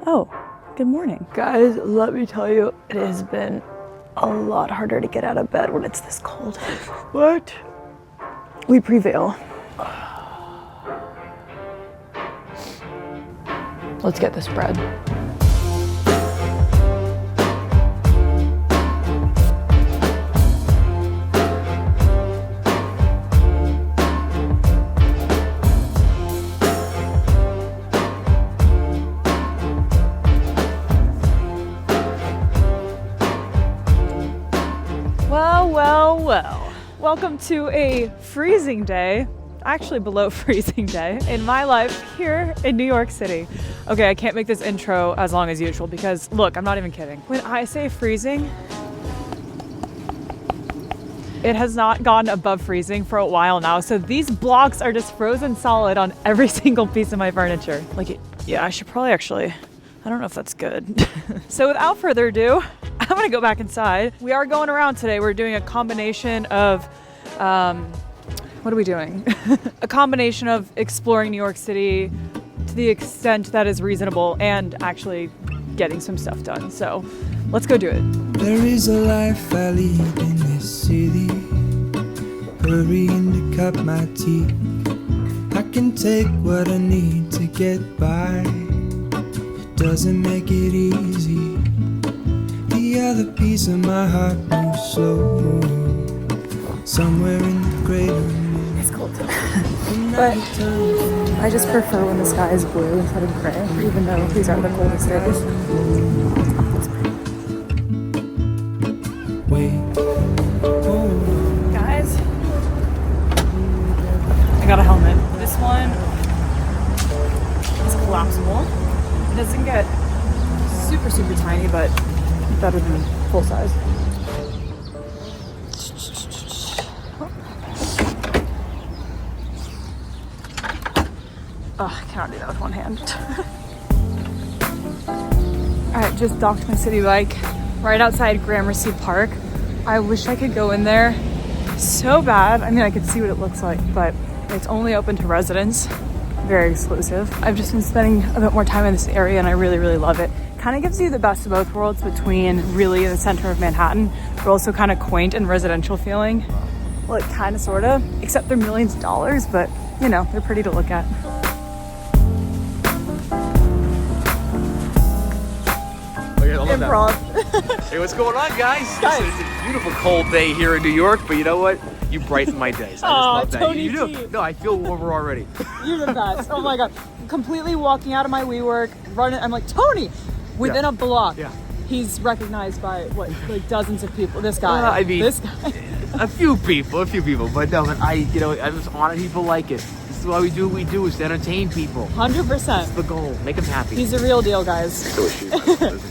Oh, good morning. Guys, let me tell you, it has been a lot harder to get out of bed when it's this cold. What? We prevail. Let's get this bread. Well. Welcome to a freezing day, actually below freezing day, in my life here in New York City. Okay, I can't make this intro as long as usual because, look, I'm not even kidding. When I say freezing, it has not gone above freezing for a while now, so these blocks are just frozen solid on every single piece of my furniture. Yeah, I should probably actually, I don't know if that's good. So without further ado, I'm gonna go back inside. We are going around today. We're doing a combination of, what are we doing? A combination of exploring New York City to the extent that is reasonable and actually getting some stuff done. So let's go do it. There is a life I lead in this city, hurrying to cut my teeth. I can take what I need to get by. It doesn't make it easy. The other piece of my heart moves slow, somewhere in the greater. It's cold. But I just prefer when the sky is blue instead of gray, even though these are the coldest days. Guys, I got a helmet. This one is collapsible. It doesn't get super tiny, but better than full size. Oh, I cannot do that with one hand. Alright, just docked my city bike right outside Gramercy Park. I wish I could go in there so bad. I mean, I could see what it looks like, but it's only open to residents. Very exclusive. I've just been spending a bit more time in this area and I really love it. Kind of gives you the best of both worlds between really in the center of Manhattan, but also kind of quaint and residential feeling. Well, kind of, sort of, except they're millions of dollars, but you know, they're pretty to look at. Improv. Hey, what's going on, guys? It's a beautiful cold day here in New York, but you know what? You brighten my days. I just love that. Tony You do. No, I feel warmer already. You're the best. Oh my God. Completely walking out of my WeWork, running. I'm like, Tony! Within a block. Yeah. He's recognized by, what, like dozens of people. This guy. I mean, this guy. a few people. But no, but I just honor people like it. This is why we do what we do, is to entertain people. 100%. That's the goal. Make them happy. He's a real deal, guys. So is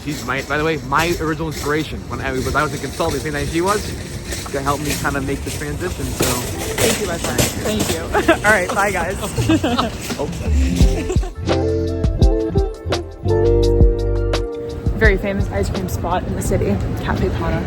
she. She's by the way, my original inspiration when I was a consultant. The same thing she was to help me kind of make the transition. So thank you, my friend. Thank you. All right, bye, guys. Very famous ice cream spot in the city, Cafe Pana.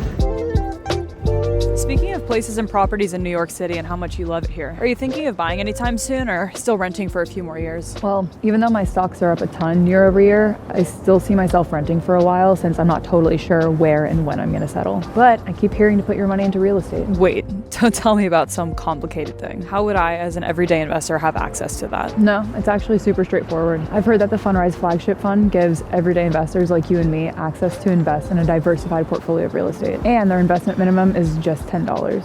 Speaking of places and properties in New York City and how much you love it here, are you thinking of buying anytime soon or still renting for a few more years? Well, even though my stocks are up a ton year over year, I still see myself renting for a while since I'm not totally sure where and when I'm going to settle. But I keep hearing to put your money into real estate. Wait, don't tell me about some complicated thing. How would I, as an everyday investor, have access to that? No, it's actually super straightforward. I've heard that the Fundrise Flagship Fund gives everyday investors like you and me access to invest in a diversified portfolio of real estate. And their investment minimum is just $10.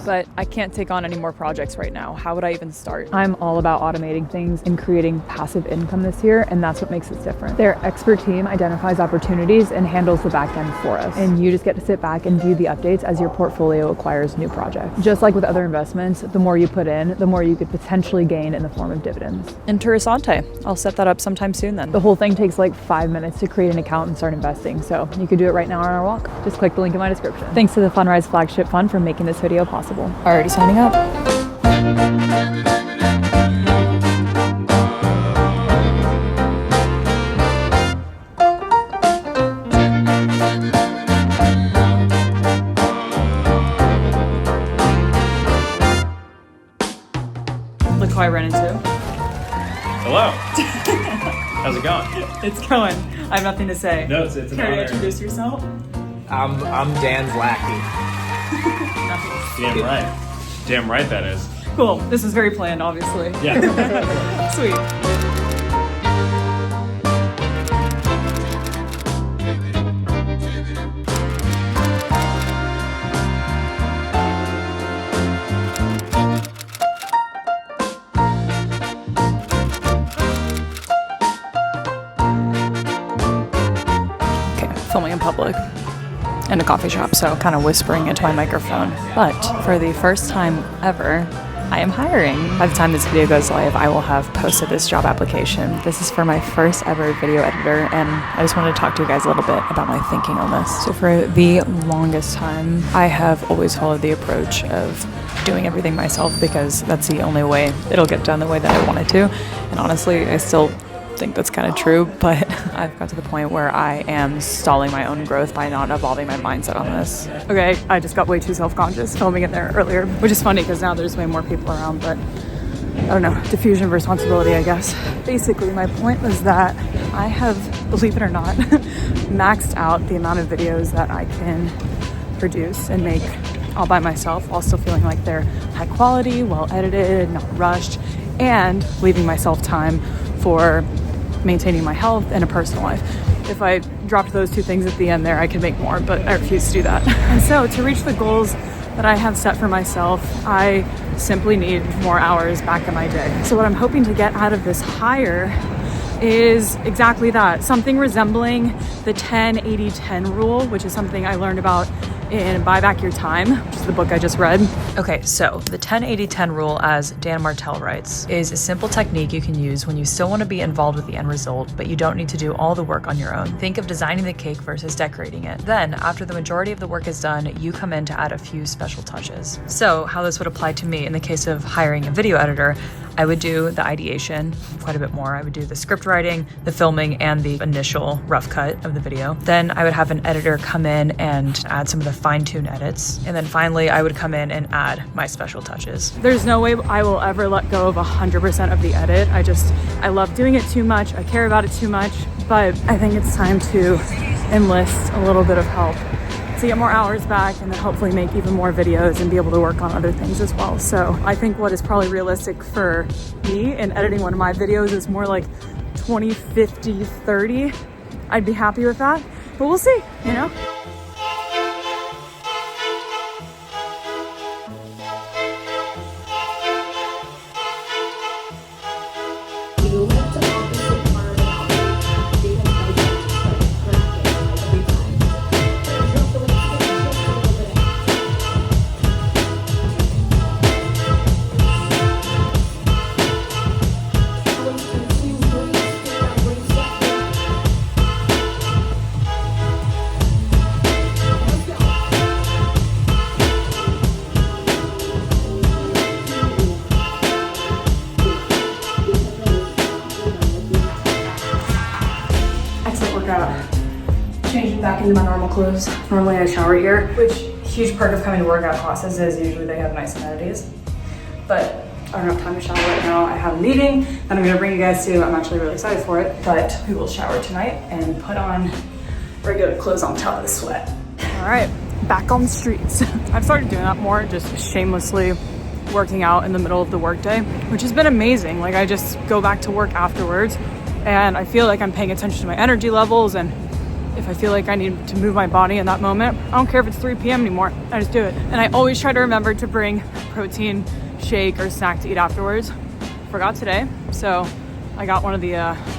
But I can't take on any more projects right now. How would I even start? I'm all about automating things and creating passive income this year, and that's what makes it different. Their expert team identifies opportunities and handles the back end for us. And you just get to sit back and view the updates as your portfolio acquires new projects. Just like with other investments, the more you put in, the more you could potentially gain in the form of dividends. Interessante. I'll set that up sometime soon then. The whole thing takes like 5 minutes to create an account and start investing, so you could do it right now on our walk. Just click the link in my description. Thanks to the Fundrise Flagship Fund for making this video possible. Already signing up. Look who I ran into. Hello. How's it going? It's going. I have nothing to say. No, it's an Care to honor. introduce yourself? I'm Dan's lackey. Damn right. Damn right that is. Cool. This is very planned, obviously. Yeah. Sweet. Filming in public in a coffee shop, so kind of whispering into my microphone. But for the first time ever, I am hiring. By the time this video goes live, I will have posted this job application. This is for my first ever video editor, and I just wanted to talk to you guys a little bit about my thinking on this. So for the longest time, I have always followed the approach of doing everything myself because that's the only way it'll get done the way that I want it to. And honestly, I still think that's kind of true, but I've got to the point where I am stalling my own growth by not evolving my mindset on this. Okay, I just got way too self-conscious filming it there earlier, which is funny because now there's way more people around, but I don't know, diffusion of responsibility, I guess. Basically, my point was that I have, believe it or not, maxed out the amount of videos that I can produce and make all by myself while still feeling like they're high quality, well edited, not rushed, and leaving myself time for maintaining my health and a personal life. If I dropped those two things at the end there, I could make more, but I refuse to do that. And so to reach the goals that I have set for myself, I simply need more hours back in my day. So what I'm hoping to get out of this hire is exactly that, something resembling the 10-80-10 rule, which is something I learned about in Buy Back Your Time, which is the book I just read. Okay, so the 10-80-10 rule, as Dan Martell writes, is a simple technique you can use when you still want to be involved with the end result, but you don't need to do all the work on your own. Think of designing the cake versus decorating it. Then, after the majority of the work is done, you come in to add a few special touches. So, how this would apply to me in the case of hiring a video editor, I would do the ideation quite a bit more. I would do the script writing, the filming, and the initial rough cut of the video. Then I would have an editor come in and add some of the fine-tune edits. And then finally, I would come in and add my special touches. There's no way I will ever let go of 100% of the edit. I love doing it too much. I care about it too much, but I think it's time to enlist a little bit of help to get more hours back and then hopefully make even more videos and be able to work on other things as well. So I think what is probably realistic for me in editing one of my videos is more like 20, 50, 30. I'd be happy with that, but we'll see, you know? Changing back into my normal clothes. Normally I shower here, which huge part of coming to workout classes is usually they have nice amenities. But I don't have time to shower right now. I have a meeting that I'm gonna bring you guys to. I'm actually really excited for it, but we will shower tonight and put on regular clothes on top of the sweat. All right, back on the streets. I've started doing that more, just shamelessly working out in the middle of the workday, which has been amazing. Like I just go back to work afterwards and I feel like I'm paying attention to my energy levels, and if I feel like I need to move my body in that moment, I don't care if it's 3 p.m. anymore, I just do it. And I always try to remember to bring protein shake or snack to eat afterwards. Forgot today, so I got one of the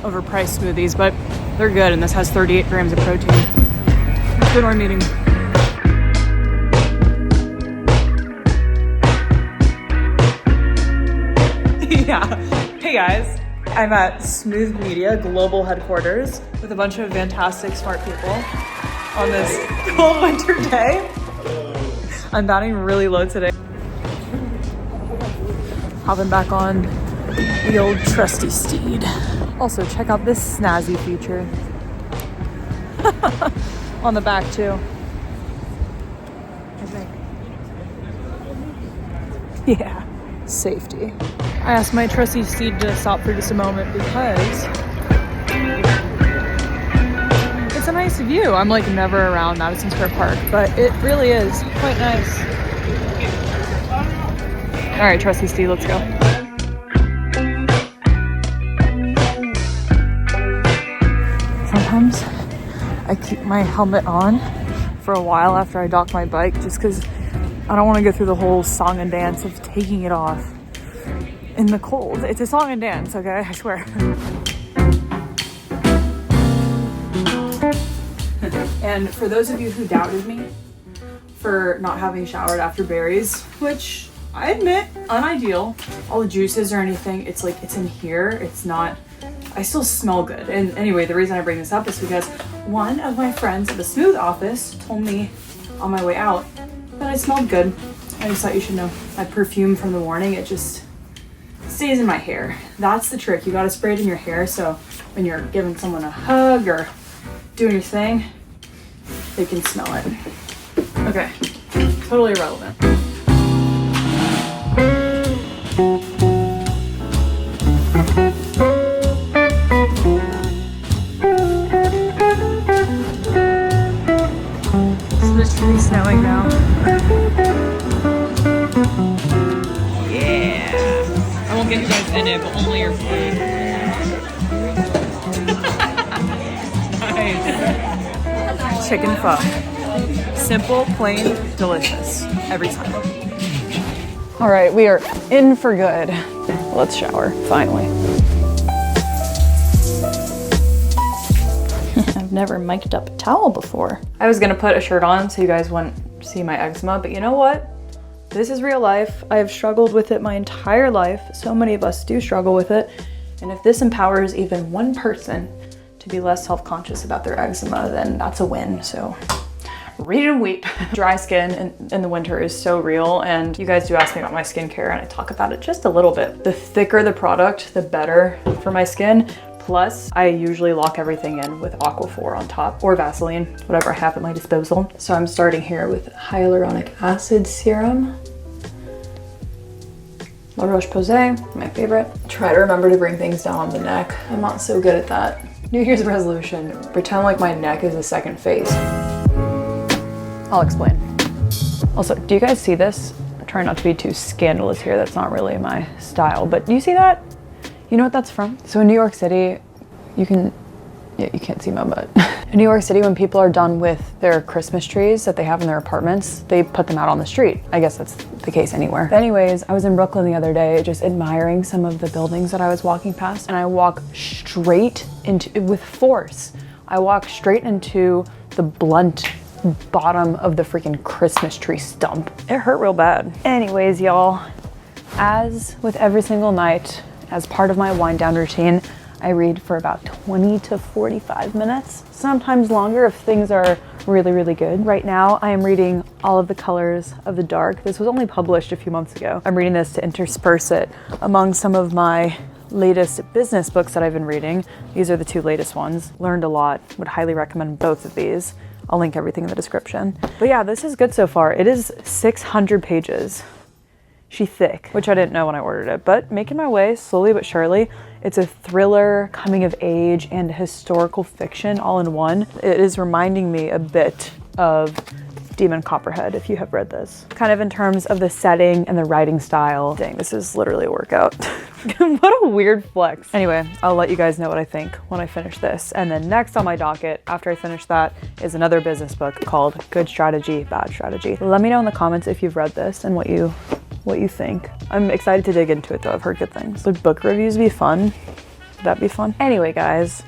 overpriced smoothies, but they're good, and this has 38 grams of protein. Good one meeting. Yeah. Hey guys. I'm at Smooth Media Global Headquarters with a bunch of fantastic, smart people on this cold winter day. I'm batting really low today. Hopping back on the old trusty steed. Also, check out this snazzy feature on the back too. I think. Yeah, safety. I asked my trusty steed to stop for just a moment because view. I'm like never around Madison Square Park, but it really is quite nice. All right, Trusty Steve, let's go. Sometimes I keep my helmet on for a while after I dock my bike just because I don't want to go through the whole song and dance of taking it off in the cold. It's a song and dance, okay? I swear. And for those of you who doubted me for not having showered after berries, which I admit, unideal, all the juices or anything, it's like, it's in here, it's not, I still smell good. And anyway, the reason I bring this up is because one of my friends at the Smooth office told me on my way out that I smelled good. I just thought you should know. My perfume from the morning, it just stays in my hair. That's the trick. You gotta spray it in your hair so when you're giving someone a hug or doing your thing, they can smell it. Okay, totally irrelevant. It's really snowing now. Yeah. I won't get you guys in it, but only your food. Nice. Chicken pho. Simple, plain, delicious. Every time. All right, we are in for good. Let's shower, finally. I've never mic'd up a towel before. I was gonna put a shirt on so you guys wouldn't see my eczema, but you know what? This is real life. I have struggled with it my entire life. So many of us do struggle with it. And if this empowers even one person to be less self-conscious about their eczema, then that's a win, so. Read and weep. Dry skin in the winter is so real, and you guys do ask me about my skincare and I talk about it just a little bit. The thicker the product, the better for my skin. Plus, I usually lock everything in with Aquaphor on top or Vaseline, whatever I have at my disposal. So I'm starting here with hyaluronic acid serum. La Roche-Posay, my favorite. Try to remember to bring things down on the neck. I'm not so good at that. New Year's resolution, pretend like my neck is a second face. I'll explain. Also, do you guys see this? I'm trying not to be too scandalous here. That's not really my style, but do you see that? You know what that's from? So in New York City, you can't see my butt. In New York City, when people are done with their Christmas trees that they have in their apartments, they put them out on the street. I guess that's the case anywhere. But anyways, I was in Brooklyn the other day, just admiring some of the buildings that I was walking past, and I walk straight into, with force, I walk straight into the blunt bottom of the freaking Christmas tree stump. It hurt real bad. Anyways, y'all, as with every single night, as part of my wind down routine, I read for about 20 to 45 minutes, sometimes longer if things are really, really good. Right now, I am reading All of the Colors of the Dark. This was only published a few months ago. I'm reading this to intersperse it among some of my latest business books that I've been reading. These are the two latest ones. Learned a lot, would highly recommend both of these. I'll link everything in the description. But yeah, this is good so far. It is 600 pages. She thick, which I didn't know when I ordered it, but making my way slowly but surely. It's a thriller, coming of age, and historical fiction all in one. It is reminding me a bit of Demon Copperhead, if you have read this. Kind of in terms of the setting and the writing style. Dang, this is literally a workout. What a weird flex. Anyway, I'll let you guys know what I think when I finish this. And then next on my docket, after I finish that, is another business book called Good Strategy, Bad Strategy. Let me know in the comments if you've read this and what you think. I'm excited to dig into it though. I've heard good things. Would book reviews be fun? Would that be fun? Anyway, guys,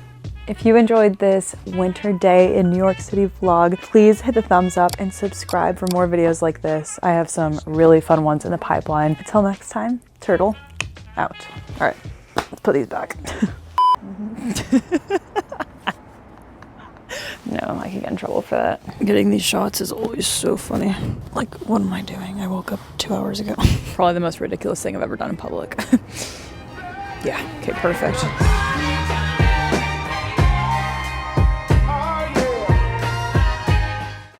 if you enjoyed this winter day in New York City vlog, please hit the thumbs up and subscribe for more videos like this. I have some really fun ones in the pipeline. Until next time, Turtle out. All right, let's put these back. No, I can get in trouble for that. Getting these shots is always so funny. Like, what am I doing? I woke up 2 hours ago. Probably the most ridiculous thing I've ever done in public. Yeah, okay, perfect.